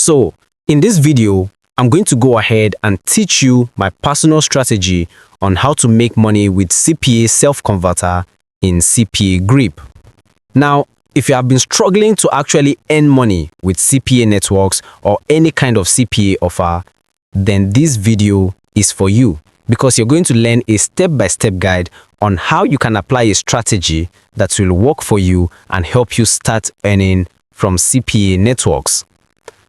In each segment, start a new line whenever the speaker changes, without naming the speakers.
So, in this video, I'm going to go ahead and teach you my personal strategy on how to make money with CPA self-converter in CPAGRIP. Now, if you have been struggling to actually earn money with CPA networks or any kind of CPA offer, then this video is for you because you're going to learn a step-by-step guide on how you can apply a strategy that will work for you and help you start earning from CPA networks.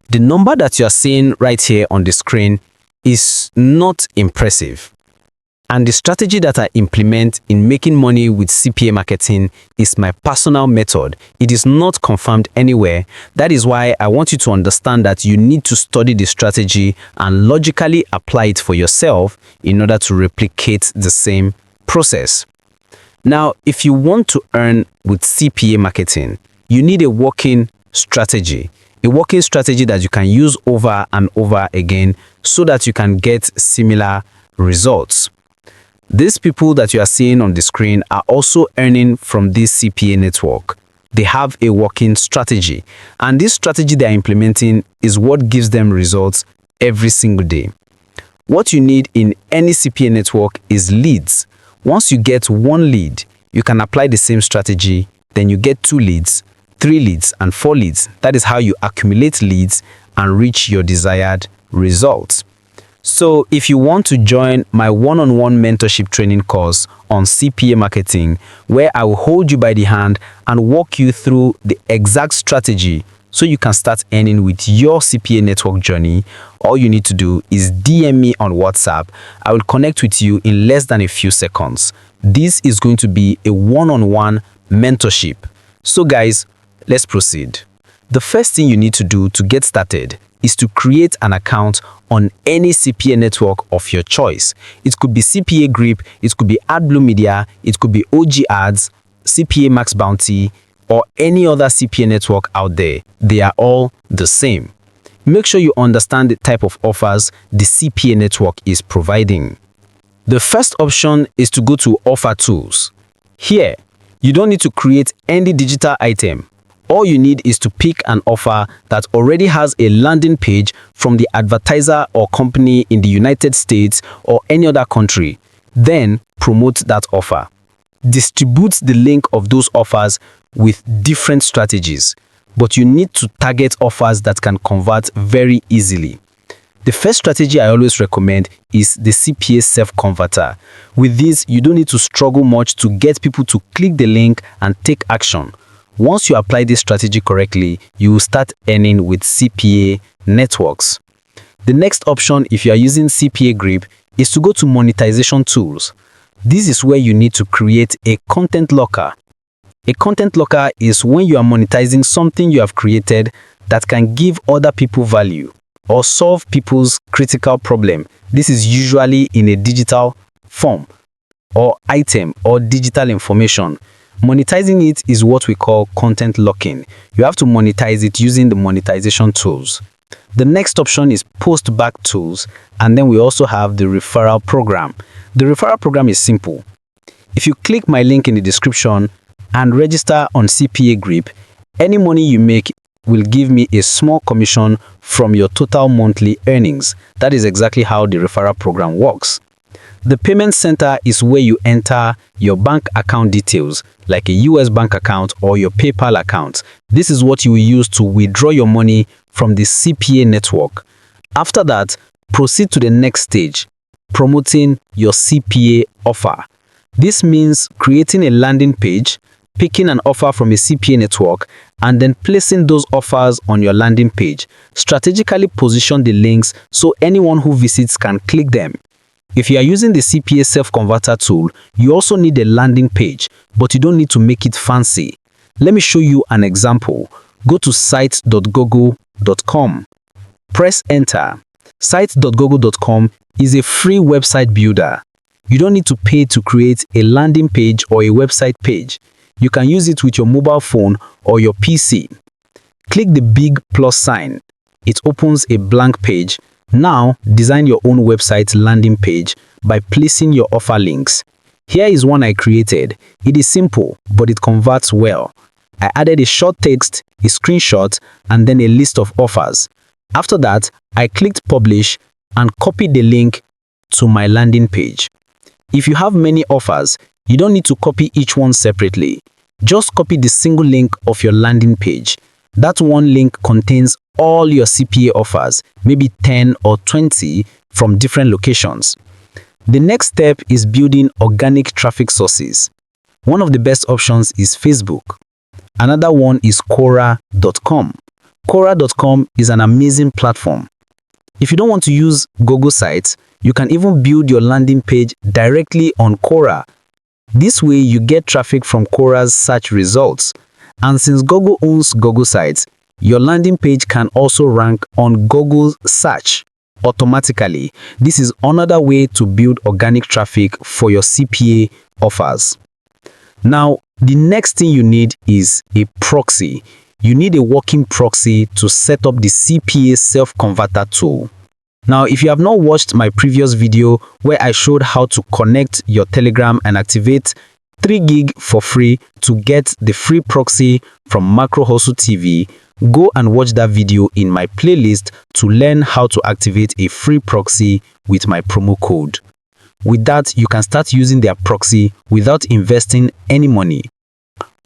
The number that you are seeing right here on the screen is not impressive. And the strategy that I implement in making money with CPA marketing is my personal method. It is not confirmed anywhere. That is why I want you to understand that you need to study the strategy and logically apply it for yourself in order to replicate the same process. Now, if you want to earn with CPA marketing, you need a working strategy. A working strategy that you can use over and over again so that you can get similar results. These people that you are seeing on the screen are also earning from this CPA network. They have a working strategy, and this strategy they are implementing is what gives them results every single day. What you need in any CPA network is leads. Once you get one lead, you can apply the same strategy, then you get 2 leads, 3 leads, and 4 leads. That is how you accumulate leads and reach your desired results. So if you want to join my one-on-one mentorship training course on CPA marketing, where I will hold you by the hand and walk you through the exact strategy so you can start earning with your CPA network journey, all you need to do is DM me on WhatsApp. I will connect with you in less than a few seconds. This is going to be a one-on-one mentorship. So guys, let's proceed. The first thing you need to do to get started is to create an account on any CPA network of your choice. It could be CPAGRIP, it could be AdBlue Media, it could be OG Ads, CPA Max Bounty, or any other CPA network out there. They are all the same. Make sure you understand the type of offers the CPA network is providing. The first option is to go to Offer Tools. Here, you don't need to create any digital item. All you need is to pick an offer that already has a landing page from the advertiser or company in the United States or any other country. Then promote that offer. Distribute the link of those offers with different strategies, but you need to target offers that can convert very easily. The first strategy I always recommend is the CPA self-converter. With this, you don't need to struggle much to get people to click the link and take action. Once you apply this strategy correctly, you will start earning with CPA networks. The next option, if you are using CPAGRIP, is to go to monetization tools. This is where you need to create a content locker. A content locker is when you are monetizing something you have created that can give other people value or solve people's critical problem. This is usually in a digital form or item or digital information. Monetizing it is what we call content locking. You have to monetize it using the monetization tools. The next option is post-back tools, and then we also have the referral program. The referral program is simple. If you click my link in the description and register on CPAGRIP, any money you make will give me a small commission from your total monthly earnings. That is exactly how the referral program works. The payment center is where you enter your bank account details, like a US bank account or your PayPal account. This is what you will use to withdraw your money from the CPA network. After that, proceed to the next stage, promoting your CPA offer. This means creating a landing page, picking an offer from a CPA network, and then placing those offers on your landing page. Strategically position the links so anyone who visits can click them. If you are using the CPA self-converter tool, you also need a landing page, but you don't need to make it fancy. Let me show you an example. Go to site.google.com. Press enter. Site.google.com is a free website builder. You don't need to pay to create a landing page or a website page. You can use it with your mobile phone or your PC. Click the big plus sign. It opens a blank page. Now, design your own website landing page by placing your offer links. Here is one I created. It is simple, but it converts well. I added a short text, a screenshot, and then a list of offers. After that, I clicked publish and copied the link to my landing page. If you have many offers, you don't need to copy each one separately. Just copy the single link of your landing page. That one link contains all your CPA offers, maybe 10 or 20 from different locations. The next step is building organic traffic sources. One of the best options is Facebook. Another one is Quora.com. Quora.com is an amazing platform. If you don't want to use Google Sites, you can even build your landing page directly on Quora. This way, you get traffic from Quora's search results. And since Google owns Google Sites, your landing page can also rank on Google's search automatically. This is another way to build organic traffic for your CPA offers. Now, the next thing you need is a proxy. You need a working proxy to set up the CPA self-converter tool. Now, if you have not watched my previous video where I showed how to connect your Telegram and activate 3 gig for free to get the free proxy from Macro Hustle TV, go and watch that video in my playlist to learn how to activate a free proxy with my promo code. With that, you can start using their proxy without investing any money.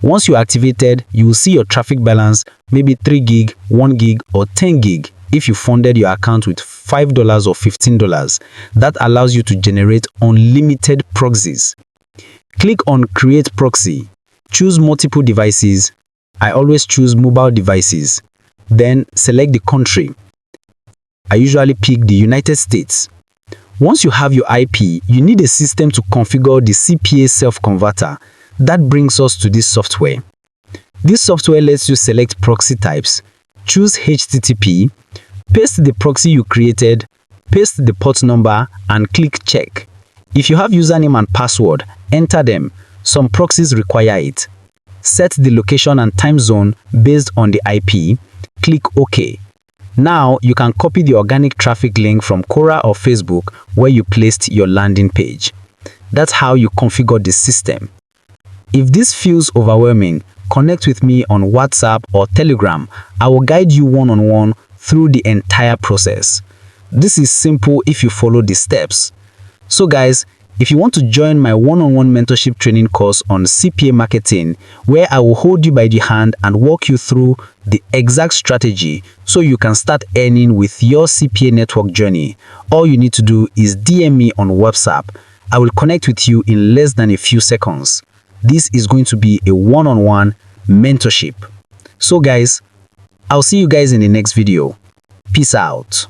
Once you're activated, you will see your traffic balance, maybe 3 gig, 1 gig or 10 gig. If you funded your account with $5 or $15, that allows you to generate unlimited proxies. Click on Create Proxy. Choose multiple devices. I always choose mobile devices. Then select the country. I usually pick the United States. Once you have your IP, you need a system to configure the CPA self-converter. That brings us to this software. This software lets you select proxy types, choose HTTP, paste the proxy you created, paste the port number, and click check. If you have username and password, enter them. Some proxies require it. Set the location and time zone based on the IP. Click OK. Now you can copy the organic traffic link from Quora or Facebook where you placed your landing page. That's how you configure the system. If this feels overwhelming, connect with me on WhatsApp or Telegram. I will guide you one-on-one through the entire process. This is simple if you follow the steps. So guys, if you want to join my one-on-one mentorship training course on CPA marketing, where I will hold you by the hand and walk you through the exact strategy so you can start earning with your CPA network journey, all you need to do is DM me on WhatsApp. I will connect with you in less than a few seconds. This is going to be a one-on-one mentorship. So guys, I'll see you guys in the next video. Peace out.